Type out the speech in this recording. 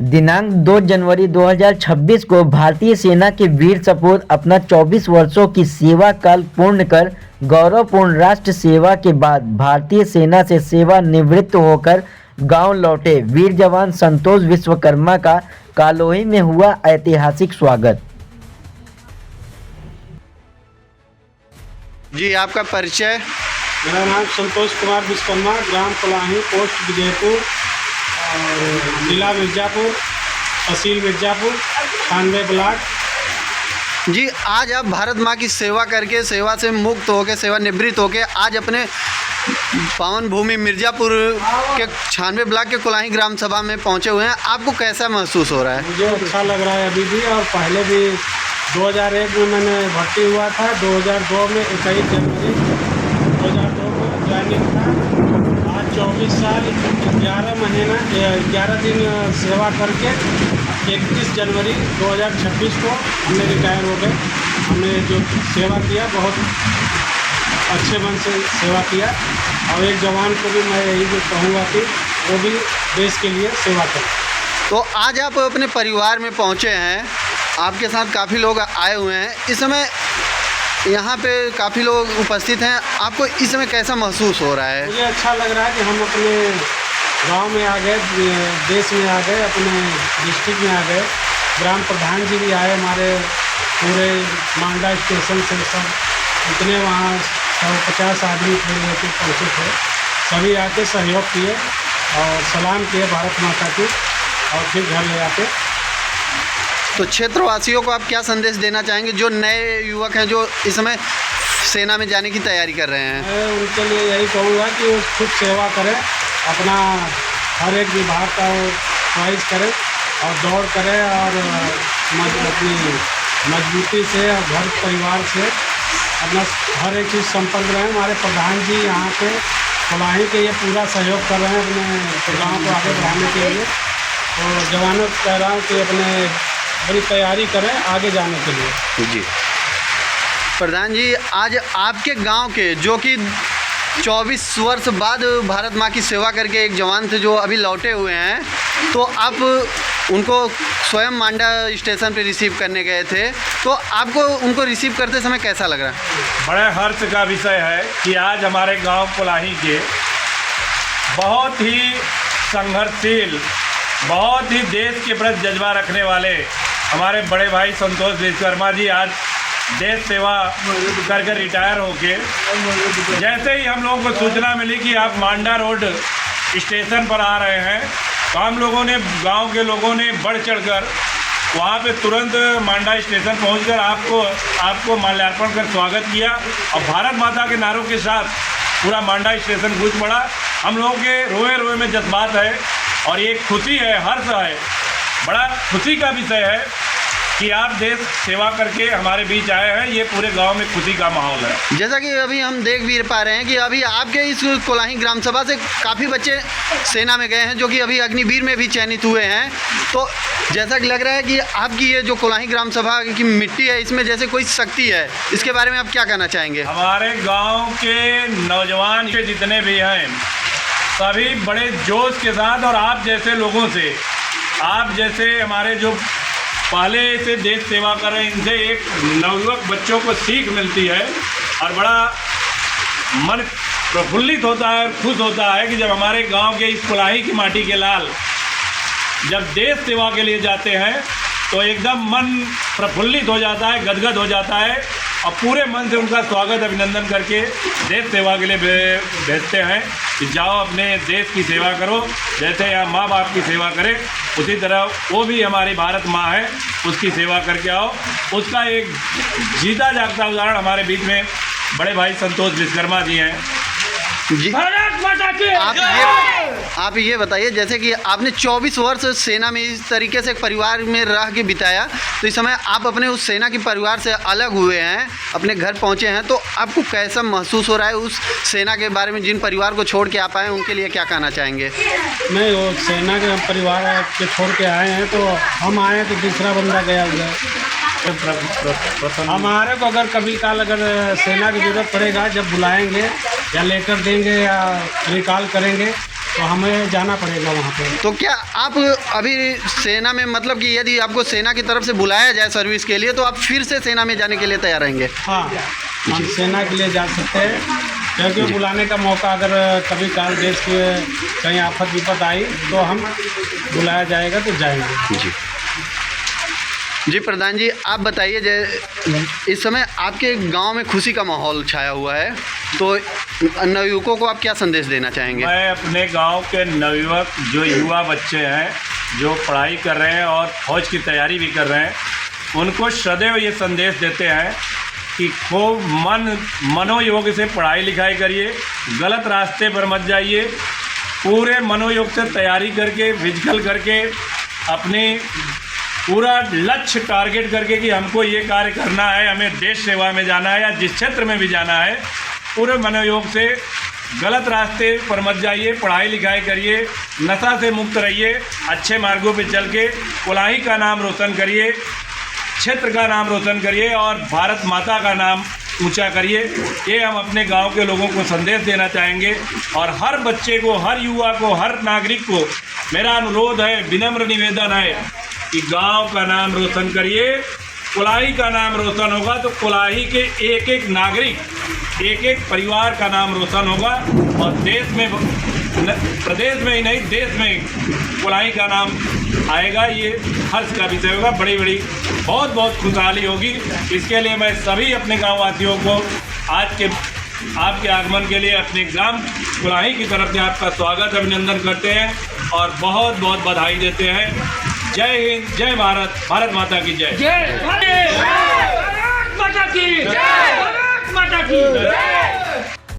दिनांक 2 जनवरी 2026 को भारतीय सेना के वीर सपूत अपना 24 वर्षों की सेवा काल पूर्ण कर गौरवपूर्ण राष्ट्र सेवा के बाद भारतीय सेना से सेवानिवृत्त होकर गांव लौटे वीर जवान संतोष विश्वकर्मा का कालोही में हुआ ऐतिहासिक स्वागत। जी, आपका परिचय? मेरा नाम संतोष कुमार विश्वकर्मा, ग्राम कोलाही, पोस्ट विजयपुर और जिला मिर्ज़ापुर, तहसील मिर्ज़ापुर, 98 ब्लॉक। जी, आज आप भारत माँ की सेवा करके, सेवा से मुक्त होकर, सेवानिवृत्त होकर आज अपने पावन भूमि मिर्ज़ापुर के 96 ब्लॉक के कोलाही ग्राम सभा में पहुँचे हुए हैं। आपको कैसा महसूस हो रहा है? मुझे अच्छा लग रहा है अभी भी, और पहले भी 2001 में मैंने भर्ती हुआ था। 2002 में 21 जनवरी 2002 में ज्वाइनिंग था। आज 24 साल 11 दिन सेवा करके 31 जनवरी 2026 को हमने रिटायर हो गए। हमने जो सेवा किया बहुत अच्छे मन से सेवा किया, और एक जवान को भी मैं यही जो कहूँगा कि वो भी देश के लिए सेवा करें। तो आज आप अपने परिवार में पहुँचे हैं, आपके साथ काफ़ी लोग आए हुए हैं। इस समय यहाँ पे काफ़ी लोग उपस्थित हैं, आपको इस समय कैसा महसूस हो रहा है? मुझे अच्छा लग रहा है कि हम अपने गांव में आ गए, देश में आ गए, अपने डिस्ट्रिक्ट में आ गए। ग्राम प्रधान जी भी आए हमारे पूरे मांडा स्टेशन से, सब इतने वहाँ 150 आदमी लेके पहुँचे थे। सभी आके सहयोग किए और सलाम किए भारत माता की, और फिर घर ले आते। तो क्षेत्रवासियों को आप क्या संदेश देना चाहेंगे, जो नए युवक हैं जो इस समय सेना में जाने की तैयारी कर रहे हैं? मैं उनके लिए यही कहूँगा कि वो खुद सेवा करें, अपना हर एक विभाग का वो चॉइस करें और दौड़ करें, और अपनी मजबूती से और घर परिवार से अपना हर एक चीज़ संपन्न रहें। हमारे प्रधान जी यहाँ पे कोलाही के ये पूरा सहयोग कर रहे हैं अपने गाँव को आगे बढ़ाने के लिए। तो जवानों को कह रहा हूँ कि अपनी तैयारी करें आगे जाने के लिए। जी प्रधान जी, आज आपके गांव के जो कि 24 वर्ष बाद भारत माँ की सेवा करके एक जवान थे जो अभी लौटे हुए हैं, तो आप उनको स्वयं मांडा स्टेशन पे रिसीव करने गए थे, तो आपको उनको रिसीव करते समय कैसा लग रहा है? बड़े हर्ष का विषय है कि आज हमारे गांव कोलाही के बहुत ही संघर्षशील, बहुत ही देश के प्रति जज्बा रखने वाले हमारे बड़े भाई संतोष विश्वकर्मा जी आज देश सेवा करके रिटायर होके, जैसे ही हम लोगों को सूचना मिली कि आप मांडा रोड स्टेशन पर आ रहे हैं, तो हम लोगों ने, गांव के लोगों ने बढ़ चढ़कर वहाँ पे तुरंत मांडा स्टेशन पहुंचकर आपको माल्यार्पण कर स्वागत किया, और भारत माता के नारों के साथ पूरा मांडा स्टेशन गूंज पड़ा। हम लोगों के रोए रोए में जज्बात है, और ये खुशी है, हर्ष है, बड़ा खुशी का विषय है कि आप देश सेवा करके हमारे बीच आए हैं। ये पूरे गांव में खुशी का माहौल है। जैसा कि अभी हम देख भी पा रहे हैं कि अभी आपके इस कोलाही ग्राम सभा से काफ़ी बच्चे सेना में गए हैं, जो कि अभी अग्निवीर में भी चयनित हुए हैं। तो जैसा कि लग रहा है कि आपकी ये जो कोलाही ग्राम सभा की मिट्टी है, इसमें जैसे कोई शक्ति है, इसके बारे में आप क्या कहना चाहेंगे? हमारे गाँव के नौजवान के जितने भी हैं, सभी बड़े जोश के साथ, और आप जैसे लोगों से, आप जैसे हमारे जो पहले से देश सेवा कर रहे हैं, इनसे एक नवयुवक बच्चों को सीख मिलती है, और बड़ा मन प्रफुल्लित होता है, खुश होता है कि जब हमारे गांव के इस कोलाही की माटी के लाल जब देश सेवा के लिए जाते हैं तो एकदम मन प्रफुल्लित हो जाता है, गदगद हो जाता है, और पूरे मन से उनका स्वागत अभिनंदन करके देश सेवा के लिए भेजते हैं कि जाओ अपने देश की सेवा करो। जैसे यहाँ माँ बाप की सेवा करें, उसी तरह वो भी हमारी भारत माँ है, उसकी सेवा करके आओ। उसका एक जीता जागता उदाहरण हमारे बीच में बड़े भाई संतोष विश्वकर्मा जी हैं। जी, आप ये बताइए, जैसे कि आपने 24 वर्ष सेना में इस तरीके से एक परिवार में रह के बिताया, तो इस समय आप अपने उस सेना के परिवार से अलग हुए हैं, अपने घर पहुंचे हैं, तो आपको कैसा महसूस हो रहा है? उस सेना के बारे में, जिन परिवार को छोड़ के आप आए, उनके लिए क्या कहना चाहेंगे? नहीं, वो सेना के परिवार के छोड़ के आए हैं, तो हम आए तो दूसरा बंदा गया हुआ है। हमारे को अगर कभी काल अगर सेना की ज़रूरत पड़ेगा, जब बुलाएंगे या लेटर देंगे या रिकॉल करेंगे, तो हमें जाना पड़ेगा वहाँ पे। तो क्या आप अभी सेना में, मतलब कि यदि आपको सेना की तरफ से बुलाया जाए सर्विस के लिए, तो आप फिर से सेना में जाने के लिए तैयार रहेंगे? हाँ, हम सेना के लिए जा सकते हैं, क्योंकि बुलाने का मौका अगर कभी काल देश के कहीं आफत विपत आई तो हम बुलाया जाएगा तो जाएंगे। जी जी प्रधान जी, आप बताइए, इस समय आपके गांव में खुशी का माहौल छाया हुआ है, तो नवयुवकों को आप क्या संदेश देना चाहेंगे? मैं अपने गांव के नवयुवक जो युवा बच्चे हैं जो पढ़ाई कर रहे हैं और फौज की तैयारी भी कर रहे हैं, उनको सदैव ये संदेश देते हैं कि खूब मनोयोग से पढ़ाई लिखाई करिए, गलत रास्ते पर मत जाइए, पूरे मनोयोग से तैयारी करके, फिजिकल करके, अपनी पूरा लक्ष्य टारगेट करके कि हमको ये कार्य करना है, हमें देश सेवा में जाना है या जिस क्षेत्र में भी जाना है, पूरे मनोयोग से गलत रास्ते पर मत जाइए, पढ़ाई लिखाई करिए, नशा से मुक्त रहिए, अच्छे मार्गों पे चल के कोलाही का नाम रोशन करिए, क्षेत्र का नाम रोशन करिए और भारत माता का नाम ऊंचा करिए। ये हम अपने गांव के लोगों को संदेश देना चाहेंगे और हर बच्चे को, हर युवा को, हर नागरिक को मेरा अनुरोध है, विनम्र निवेदन है कि गांव का नाम रोशन करिए। कोलाही का नाम रोशन होगा तो कोलाही के एक एक नागरिक, एक एक परिवार का नाम रोशन होगा और देश में, प्रदेश में ही नहीं देश में कोलाही का नाम आएगा। ये हर्ष का विषय होगा, बड़ी बड़ी बहुत बहुत खुशहाली होगी। इसके लिए मैं सभी अपने गाँव वासियों को आज के आपके आगमन के लिए अपने ग्राम कोलाही की तरफ से आपका स्वागत, अभिनंदन करते हैं और बहुत बहुत बधाई देते हैं। जय हिंद, जय भारत, भारत माता की जय। भारत माता की जय।